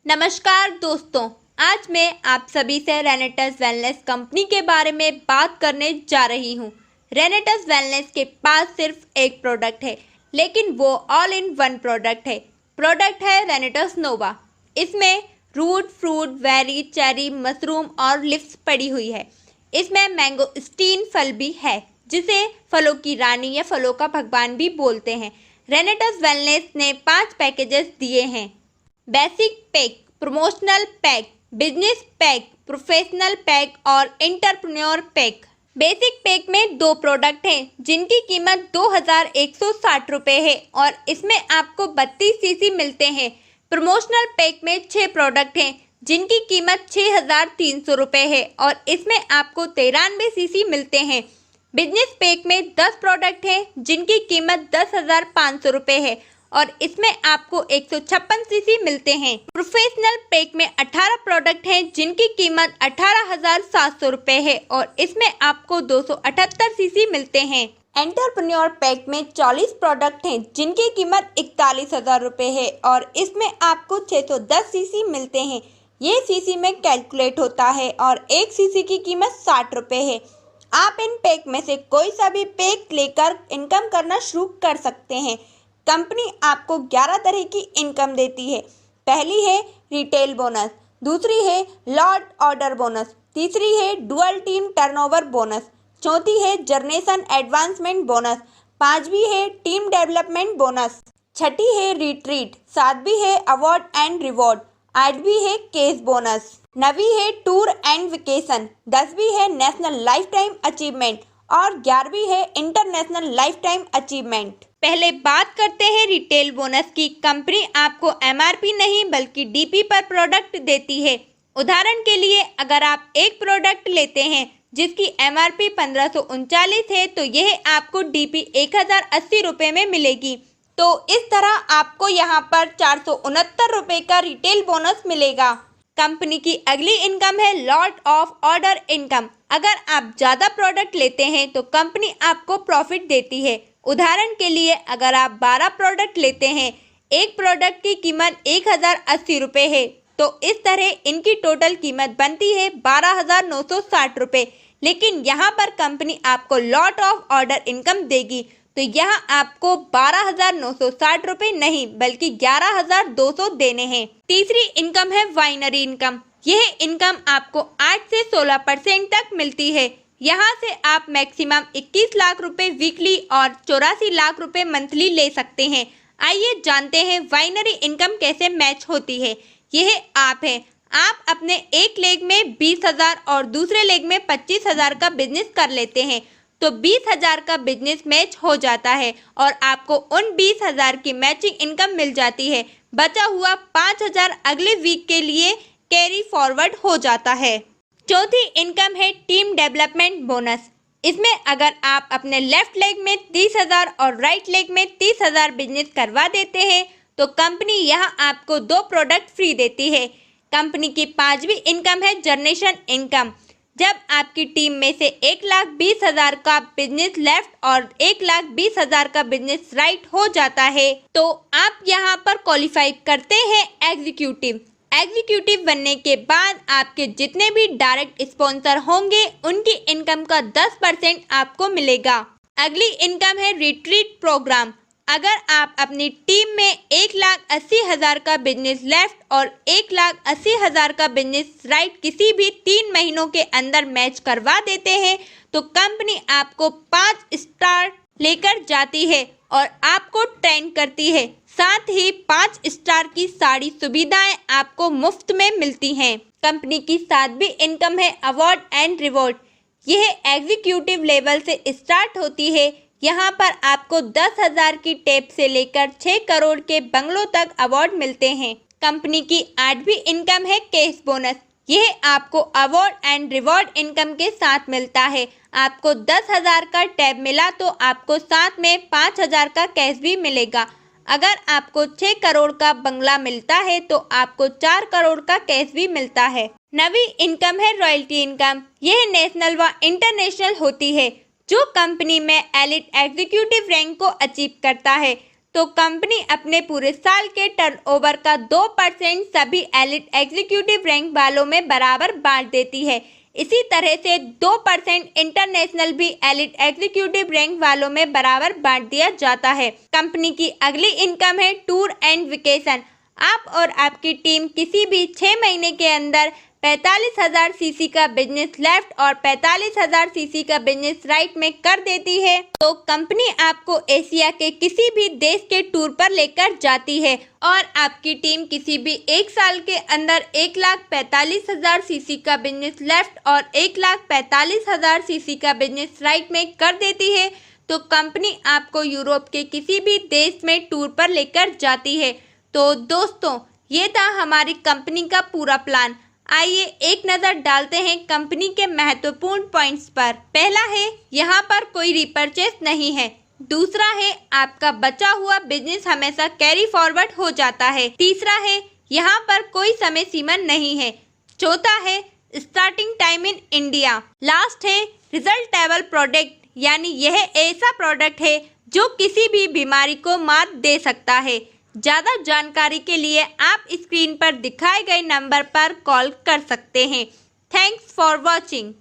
नमस्कार दोस्तों, आज मैं आप सभी से रेनेटस वेलनेस कंपनी के बारे में बात करने जा रही हूँ। रेनेटस वेलनेस के पास सिर्फ एक प्रोडक्ट है, लेकिन वो ऑल इन वन प्रोडक्ट है रेनेटस नोवा। इसमें root, fruit, berry, cherry, mushroom और लिव्स पड़ी हुई है। इसमें मैंगोस्टीन फल भी है, जिसे फलों की रानी या फलों का भगवान भी बोलते हैं। रेनेटस वेलनेस ने 5 पैकेजेस दिए हैं: basic pack, promotional pack, business pack, professional pack और एंटरप्रेन्योर पैक। बेसिक पैक में 2 प्रोडक्ट हैं, जिनकी कीमत 2160 रुपये है और इसमें आपको 32 सीसी मिलते हैं। प्रमोशनल पैक में 6 प्रोडक्ट हैं, जिनकी कीमत 6300 रुपये है और इसमें आपको 93 सीसी मिलते हैं। बिजनेस पैक में 10 प्रोडक्ट हैं, जिनकी कीमत 10,500 रुपये है और इसमें आपको 156 सीसी मिलते हैं। प्रोफेशनल पैक में 18 प्रोडक्ट हैं, जिनकी कीमत 18,700 रुपये है और इसमें आपको 278 सीसी मिलते हैं। एंटरप्रेन्योर पैक में 40 प्रोडक्ट हैं, जिनकी कीमत 41,000 रुपये है और इसमें आपको 610 सीसी मिलते हैं। ये सीसी में कैलकुलेट होता है और 1 सीसी की कीमत 60 रुपये है। आप इन पैक में से कोई सा भी पैक लेकर इनकम करना शुरू कर सकते हैं। कंपनी आपको 11 तरह की इनकम देती है। पहली है रिटेल बोनस, दूसरी है लॉट ऑर्डर बोनस, तीसरी है डुअल टीम टर्नओवर बोनस, चौथी है जनरेशन एडवांसमेंट बोनस, पांचवी है टीम डेवलपमेंट बोनस, छठी है रिट्रीट, सातवीं है अवार्ड एंड रिवॉर्ड, आठवीं है केस बोनस, नवीं है टूर एंड वेकेशन, 10वीं है नेशनल लाइफ टाइम अचीवमेंट और 11वीं है इंटरनेशनल लाइफ टाइम अचीवमेंट। पहले बात करते हैं रिटेल बोनस की। कंपनी आपको एमआरपी नहीं बल्कि डीपी पर प्रोडक्ट देती है। उदाहरण के लिए, अगर आप एक प्रोडक्ट लेते हैं जिसकी एमआरपी 1539 है, तो यह आपको डीपी 1080 रुपये में मिलेगी। तो इस तरह आपको यहाँ पर 469 रुपये का रिटेल बोनस मिलेगा। कंपनी की अगली इनकम है लॉट ऑफ ऑर्डर इनकम। अगर आप ज़्यादा प्रोडक्ट लेते हैं तो कंपनी आपको प्रॉफिट देती है। उदाहरण के लिए, अगर आप 12 प्रोडक्ट लेते हैं, एक प्रोडक्ट की कीमत 1080 रुपये है, तो इस तरह इनकी टोटल कीमत बनती है 12,960 रुपये। लेकिन यहाँ पर कंपनी आपको लॉट ऑफ ऑर्डर इनकम देगी, तो यहाँ आपको 12,960 रुपये नहीं बल्कि 11,200 देने हैं। तीसरी इनकम है वाइनरी इनकम। यह इनकम आपको 8 से 16% तक मिलती है। यहाँ से आप मैक्सिमम 21 लाख रुपए वीकली और 84 लाख रुपए मंथली ले सकते हैं। आइए जानते हैं वाइनरी इनकम कैसे मैच होती है। यह आप अपने एक लेग में 20,000 और दूसरे लेग में 25,000 का बिजनेस कर लेते हैं, तो 20,000 का बिजनेस मैच हो जाता है और आपको उन 20,000 की मैचिंग इनकम मिल जाती है। बचा हुआ 5,000 अगले वीक के लिए कैरी फॉरवर्ड हो जाता है। चौथी इनकम है टीम डेवलपमेंट बोनस। इसमें अगर आप अपने लेफ्ट लेग में 30,000 और राइट लेग में 30,000 बिजनेस करवा देते हैं, तो कंपनी यहां आपको 2 प्रोडक्ट फ्री देती है। कंपनी की 5वीं इनकम है जनरेशन इनकम। जब आपकी टीम में से 1,20,000 का बिजनेस लेफ्ट और 1,20,000 का बिजनेस राइट हो जाता है, तो आप यहां पर क्वालिफाई करते हैं एग्जीक्यूटिव बनने के बाद आपके जितने भी डायरेक्ट स्पॉन्सर होंगे, उनकी इनकम का 10% आपको मिलेगा। अगली इनकम है रिट्रीट प्रोग्राम। अगर आप अपनी टीम में 1,80,000 का बिजनेस लेफ्ट और 1,80,000 का बिजनेस राइट किसी भी 3 महीनों के अंदर मैच करवा देते हैं, तो कंपनी आपको 5 स्टार लेकर जाती है और आपको ट्रेन करती है। साथ ही 5 स्टार की सारी सुविधाएं आपको मुफ्त में मिलती हैं। कंपनी की 7वीं इनकम है अवार्ड एंड रिवॉर्ड। यह एग्जीक्यूटिव लेवल से स्टार्ट होती है। यहाँ पर आपको 10,000 की टेप से लेकर 6 करोड़ के बंगलों तक अवार्ड मिलते हैं। कंपनी की 8वीं इनकम है कैश बोनस। यह आपको अवार्ड एंड रिवॉर्ड इनकम के साथ मिलता है। आपको 10,000 का टैब मिला तो आपको साथ में 5,000 का कैश भी मिलेगा। अगर आपको 6 करोड़ का बंगला मिलता है तो आपको 4 करोड़ का कैश भी मिलता है। 9वीं इनकम है रॉयल्टी इनकम। यह नेशनल व इंटरनेशनल होती है। जो कंपनी में एलिट एग्जीक्यूटिव रैंक को अचीव करता है, तो कंपनी अपने पूरे साल के टर्नओवर का 2% सभी एलिट एग्जीक्यूटिव रैंक वालों में बराबर बांट देती है। इसी तरह से 2% इंटरनेशनल भी एलिट एग्जीक्यूटिव रैंक वालों में बराबर बांट दिया जाता है। कंपनी की अगली इनकम है टूर एंड वेकेशन। आप और आपकी टीम किसी भी 6 महीने के अंदर 45,000 सीसी का बिजनेस लेफ्ट और 45,000 सीसी का बिजनेस राइट में कर देती है तो कंपनी आपको एशिया के किसी भी देश के टूर पर लेकर जाती है और आपकी टीम किसी भी 1 साल के अंदर 1,45,000 सीसी का बिजनेस लेफ्ट और 1,45,000 सीसी का बिजनेस राइट में कर देती है तो कंपनी आपको यूरोप के किसी भी देश में टूर पर लेकर जाती है। तो दोस्तों, ये था हमारी कंपनी का पूरा प्लान। आइए एक नज़र डालते हैं कंपनी के महत्वपूर्ण पॉइंट्स पर। पहला है, यहाँ पर कोई रिपर्चेस नहीं है। दूसरा है, आपका बचा हुआ बिजनेस हमेशा कैरी फॉरवर्ड हो जाता है। तीसरा है, यहाँ पर कोई समय सीमा नहीं है। चौथा है, starting time in India. Last है, रिजल्टेबल प्रोडक्ट, यानी यह ऐसा प्रोडक्ट है जो किसी भी बीमारी को मात दे सकता है। ज़्यादा जानकारी के लिए आप स्क्रीन पर दिखाए गए नंबर पर कॉल कर सकते हैं। Thanks for watching.